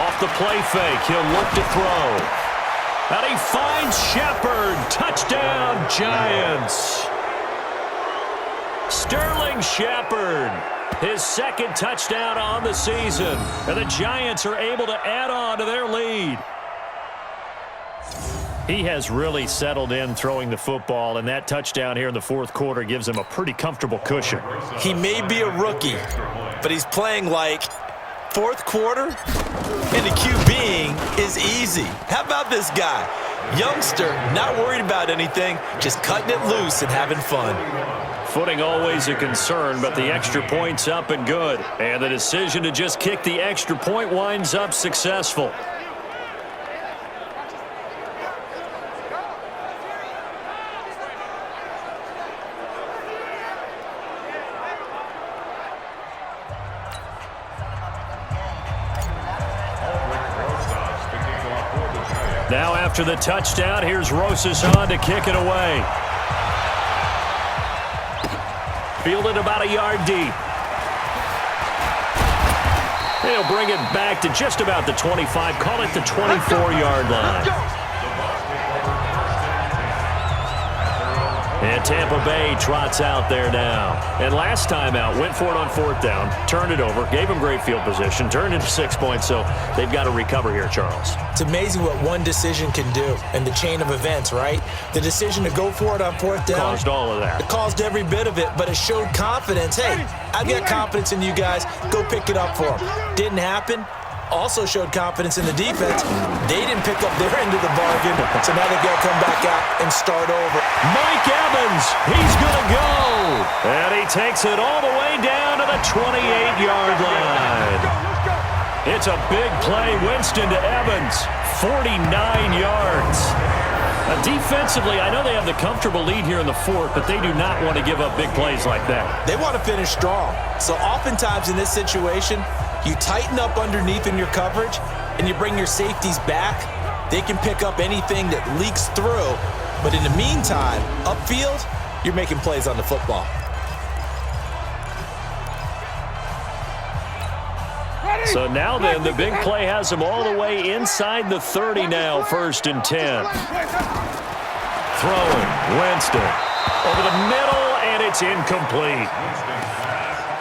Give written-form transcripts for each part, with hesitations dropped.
Off the play fake, he'll look to throw. And he finds Shepard. Touchdown, Giants. Sterling Shepard, his second touchdown on the season. And the Giants are able to add on to their lead. He has really settled in throwing the football, and that touchdown here in the fourth quarter gives him a pretty comfortable cushion. He may be a rookie, but he's playing like fourth quarter, and the QBing is easy. How about this guy? Youngster, not worried about anything, just cutting it loose and having fun. Footing always a concern, but the extra point's up and good. And the decision to just kick the extra point winds up successful. Now after the touchdown, here's Rosas on to kick it away. Fielded about a yard deep. He'll bring it back to just about the 25, call it the 24-yard line. And Tampa Bay trots out there now. And last time out, went for it on fourth down, turned it over, gave them great field position, turned into 6 points, so they've got to recover here, Charles. It's amazing what one decision can do in the chain of events, right? The decision to go for it on fourth down. Caused all of that. It caused every bit of it, but it showed confidence. Hey, I've got confidence in you guys. Go pick it up for them. Didn't happen. Also showed confidence in the defense. They didn't pick up their end of the bargain, so now they've got to come back out and start over. Mike Evans, he's going to go. And he takes it all the way down to the 28-yard line. It's a big play. Winston to Evans, 49 yards. Defensively, I know they have the comfortable lead here in the fourth, but they do not want to give up big plays like that. They want to finish strong. So oftentimes in this situation, you tighten up underneath in your coverage, and you bring your safeties back. They can pick up anything that leaks through. But in the meantime, upfield, you're making plays on the football. So now then, the big play has them all the way inside the 30 now, 1st and 10. Throwing, Winston, over the middle, and it's incomplete.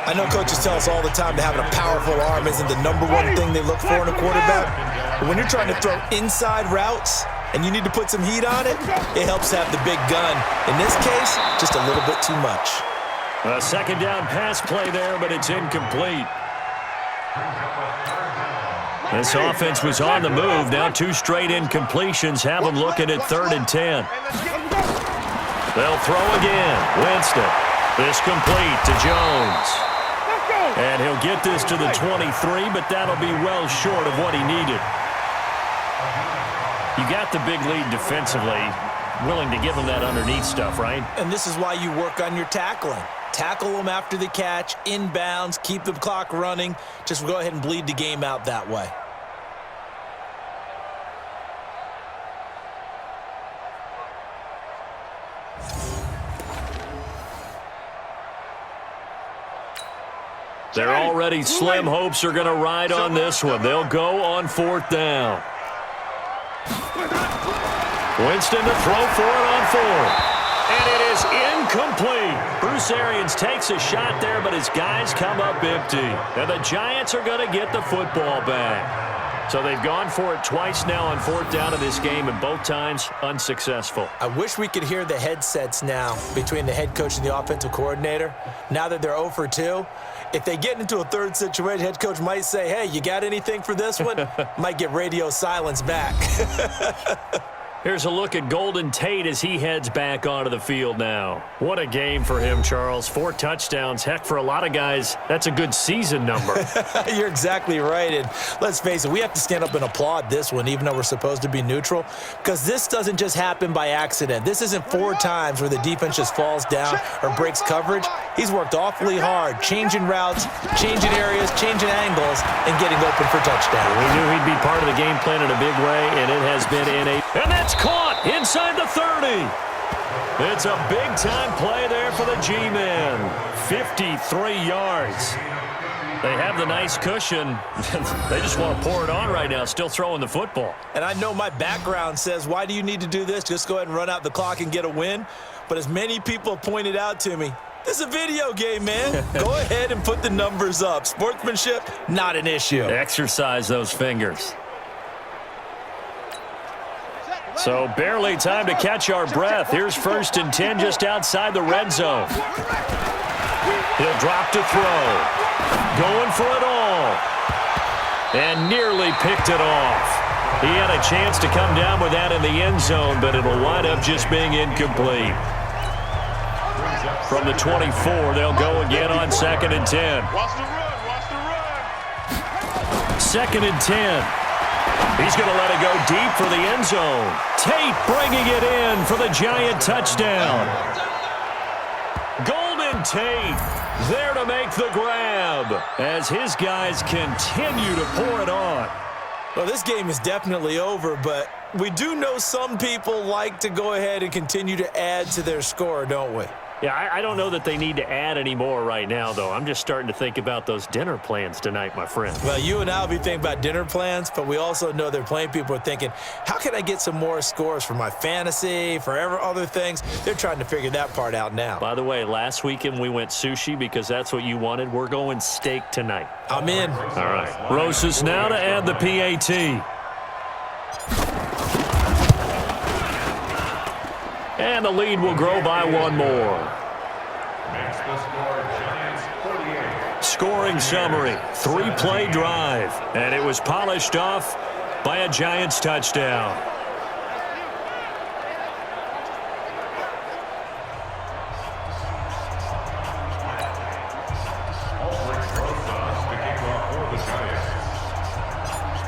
I know coaches tell us all the time that having a powerful arm isn't the #1 thing they look for in a quarterback. But when you're trying to throw inside routes and you need to put some heat on it, it helps to have the big gun. In this case, just a little bit too much. A second down pass play there, but it's incomplete. This offense was on the move. Now 2 straight incompletions have them looking at 3rd and 10. They'll throw again. Winston. This complete to Jones. And he'll get this to the 23, but that'll be well short of what he needed. You got the big lead defensively, willing to give him that underneath stuff, right? And this is why you work on your tackling. Tackle them after the catch, inbounds, keep the clock running. Just go ahead and bleed the game out that way. They're already slim hopes are going to ride on this one. They'll go on 4th down. Winston to throw for it on 4th. And it is incomplete. Bruce Arians takes a shot there, but his guys come up empty. And the Giants are going to get the football back. So they've gone for it twice now on 4th down in this game, and both times unsuccessful. I wish we could hear the headsets now between the head coach and the offensive coordinator. Now that they're 0 for 2, if they get into a third situation, head coach might say, hey, you got anything for this one? Might get radio silence back. Here's a look at Golden Tate as he heads back onto the field now. What a game for him, Charles. 4 touchdowns. Heck, for a lot of guys, that's a good season number. You're exactly right. And let's face it, we have to stand up and applaud this one, even though we're supposed to be neutral, because this doesn't just happen by accident. This isn't 4 times where the defense just falls down or breaks coverage. He's worked awfully hard, changing routes, changing areas, changing angles, and getting open for touchdown. We knew he'd be part of the game plan in a big way, and it has been in a... And that's caught inside the 30. It's a big-time play there for the G-men. 53 yards. They have the nice cushion. They just want to pour it on right now, still throwing the football. And I know my background says, why do you need to do this? Just go ahead and run out the clock and get a win. But as many people pointed out to me, this is a video game, man. Go ahead and put the numbers up. Sportsmanship, not an issue. Exercise those fingers. So barely time to catch our breath. Here's 1st and 10 just outside the red zone. He'll drop to throw. Going for it all. And nearly picked it off. He had a chance to come down with that in the end zone, but it'll wind up just being incomplete. From the 24, they'll go again on 2nd and 10. Watch the run, watch the run. 2nd and 10. He's going to let it go deep for the end zone. Tate bringing it in for the Giant touchdown. Golden Tate there to make the grab as his guys continue to pour it on. Well, this game is definitely over, but we do know some people like to go ahead and continue to add to their score, don't we? Yeah, I don't know that they need to add any more right now, though. I'm just starting to think about those dinner plans tonight, my friend. Well, you and I will be thinking about dinner plans, but we also know they're playing people are thinking, how can I get some more scores for my fantasy, for other things? They're trying to figure that part out now. By the way, last weekend we went sushi because that's what you wanted. We're going steak tonight. I'm in. All right. Rosas now to add the PAT. And the lead will grow by one more. Scoring summary, 3-play drive. And it was polished off by a Giants touchdown.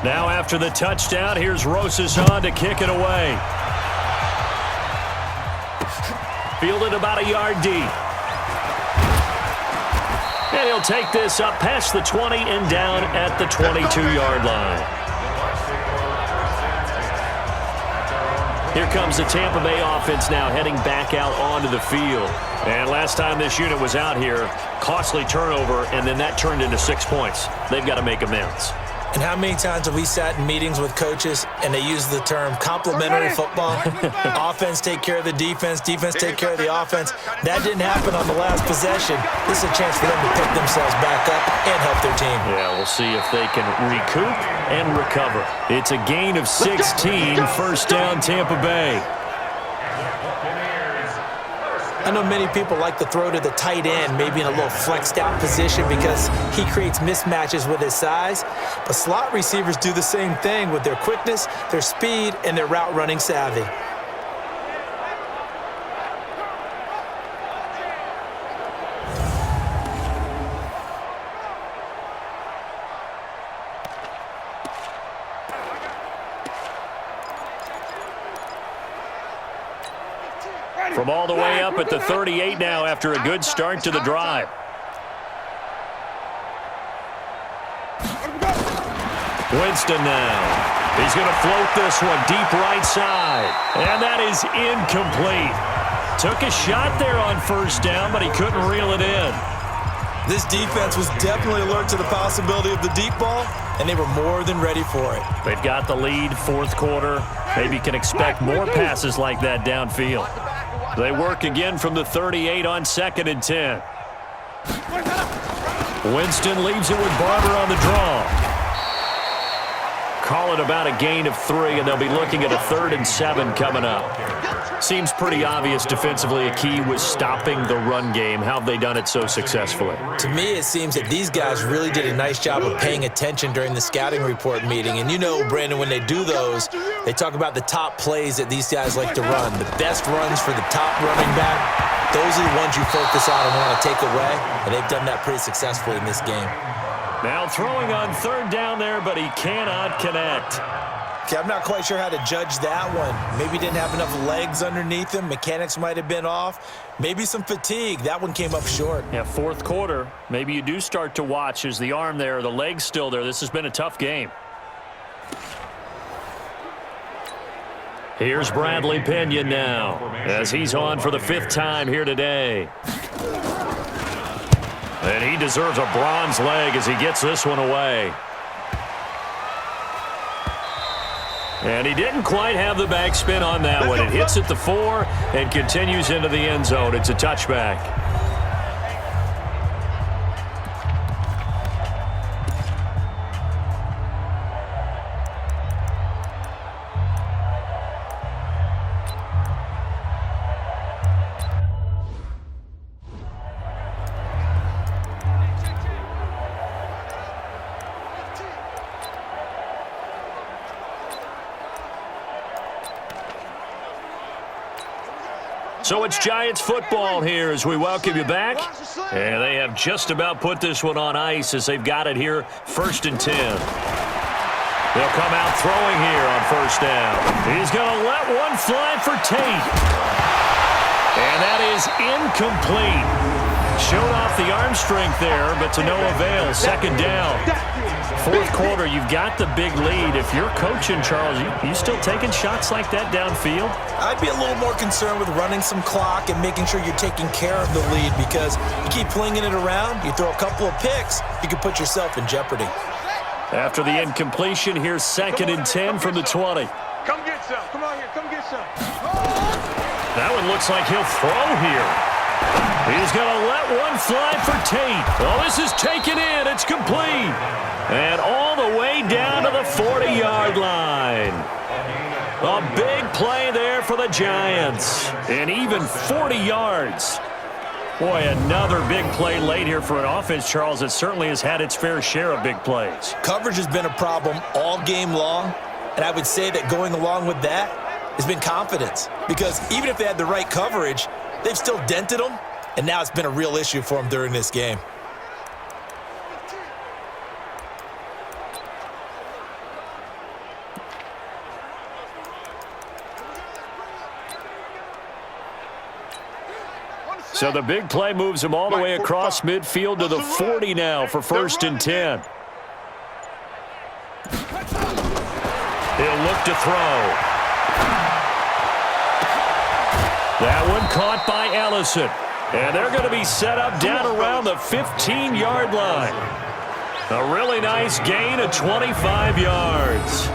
Now after the touchdown, here's Rosas on to kick it away. Fielded about a yard deep. And he'll take this up past the 20 and down at the 22-yard line. Here comes the Tampa Bay offense now heading back out onto the field. And last time this unit was out here, costly turnover, and then that turned into 6 points. They've got to make amends. And how many times have we sat in meetings with coaches and they use the term complementary football? Offense take care of the defense, defense take care of the offense. That didn't happen on the last possession. This is a chance for them to pick themselves back up and help their team. Yeah, we'll see if they can recoup and recover. It's a gain of 16, 1st down Tampa Bay. I know many people like to throw to the tight end, maybe in a little flexed out position because he creates mismatches with his size. But slot receivers do the same thing with their quickness, their speed, and their route running savvy. From all the way up at the 38 now after a good start to the drive. Winston now. He's going to float this one deep right side. And that is incomplete. Took a shot there on 1st down, but he couldn't reel it in. This defense was definitely alert to the possibility of the deep ball, and they were more than ready for it. They've got the lead, 4th quarter. Maybe can expect more passes like that downfield. They work again from the 38 on 2nd and 10. Winston leaves it with Barber on the draw. Call it about a gain of 3, and they'll be looking at a 3rd and 7 coming up. Seems pretty obvious defensively a key was stopping the run game. How have they done it so successfully? To me, it seems that these guys really did a nice job of paying attention during the scouting report meeting. And you know, Brandon, when they do those, they talk about the top plays that these guys like to run. The best runs for the top running back, those are the ones you focus on and want to take away. And they've done that pretty successfully in this game. Now throwing on 3rd down there, but he cannot connect. Okay, I'm not quite sure how to judge that one. Maybe didn't have enough legs underneath him. Mechanics might have been off. Maybe some fatigue. That one came up short. Yeah, 4th quarter. Maybe you do start to watch. Is the arm there, the leg's still there? This has been a tough game. Here's Bradley Pinion now as he's on for the 5th time here today. And he deserves a bronze leg as he gets this one away. And he didn't quite have the backspin on that one. It hits at the 4 and continues into the end zone. It's a touchback. So it's Giants football here as we welcome you back. And they have just about put this one on ice as they've got it here, 1st and 10. They'll come out throwing here on 1st down. He's going to let one fly for Tate. And that is incomplete. Showed off the arm strength there, but to no avail. 2nd down. 4th quarter, you've got the big lead. If you're coaching, Charles, you still taking shots like that downfield? I'd be a little more concerned with running some clock and making sure you're taking care of the lead, because you keep flinging it around, you throw a couple of picks, you can put yourself in jeopardy. After the incompletion, here's 2nd and 10 from the 20. Come get some. Come on here. Come get some. That one looks like he'll throw here. He's going to let one fly for Tate. Oh, this is taken in. It's complete. And all the way down to the 40-yard line. A big play there for the Giants. And even 40 yards. Boy, another big play late here for an offense, Charles, that certainly has had its fair share of big plays. Coverage has been a problem all game long, and I would say that going along with that has been confidence. Because even if they had the right coverage, they've still dented them, and now it's been a real issue for them during this game. So the big play moves him all the way across midfield to the 40 now for 1st and 10. He'll look to throw. That one caught by Ellison. And they're going to be set up down around the 15-yard line. A really nice gain of 25 yards.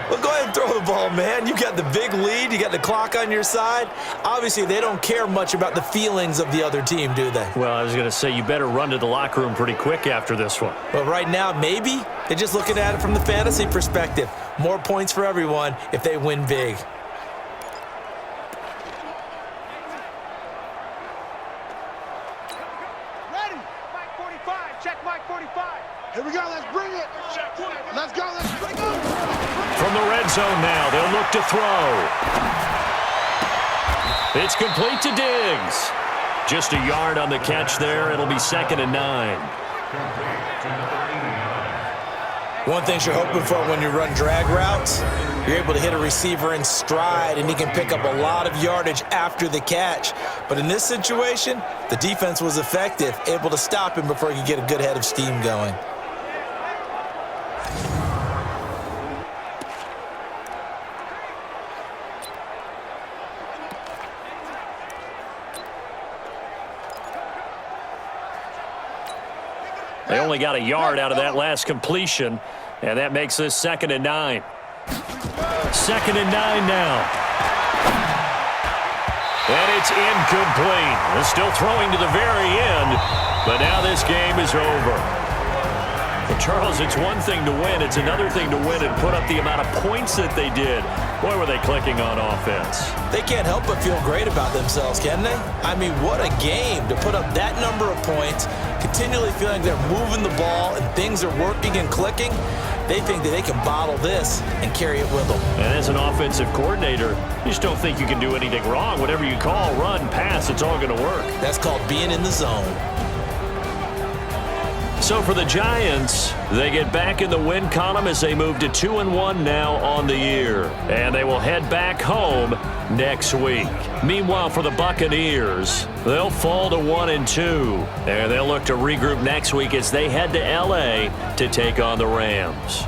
Well, go ahead and throw the ball, man. You got the big lead. You got the clock on your side. Obviously, they don't care much about the feelings of the other team, do they? Well, I was going to say, you better run to the locker room pretty quick after this one. But right now, maybe they're just looking at it from the fantasy perspective. More points for everyone if they win big. Ready. Mike 45. Check Mike 45. Here we go. Let's bring it. Let's go. Let's bring it. From the red zone now, they'll look to throw. It's complete to Diggs. Just a yard on the catch there. It'll be 2nd and 9. One thing you're hoping for when you run drag routes, you're able to hit a receiver in stride, and he can pick up a lot of yardage after the catch. But in this situation, the defense was effective, able to stop him before he could get a good head of steam going. They only got a yard out of that last completion, and that makes this 2nd and 9. 2nd and 9 now. And it's incomplete. They're still throwing to the very end, but now this game is over. Well, Charles, it's one thing to win. It's another thing to win and put up the amount of points that they did. Boy, were they clicking on offense. They can't help but feel great about themselves, can they? I mean, what a game to put up that number of points, continually feeling they're moving the ball and things are working and clicking. They think that they can bottle this and carry it with them. And as an offensive coordinator, you just don't think you can do anything wrong. Whatever you call, run, pass, it's all going to work. That's called being in the zone. So for the Giants, they get back in the win column as they move to 2-1 now on the year. And they will head back home next week. Meanwhile, for the Buccaneers, they'll fall to 1-2. And they'll look to regroup next week as they head to L.A. to take on the Rams.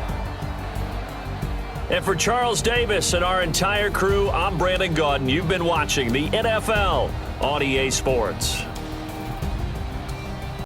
And for Charles Davis and our entire crew, I'm Brandon Gaudin. You've been watching the NFL on EA Sports.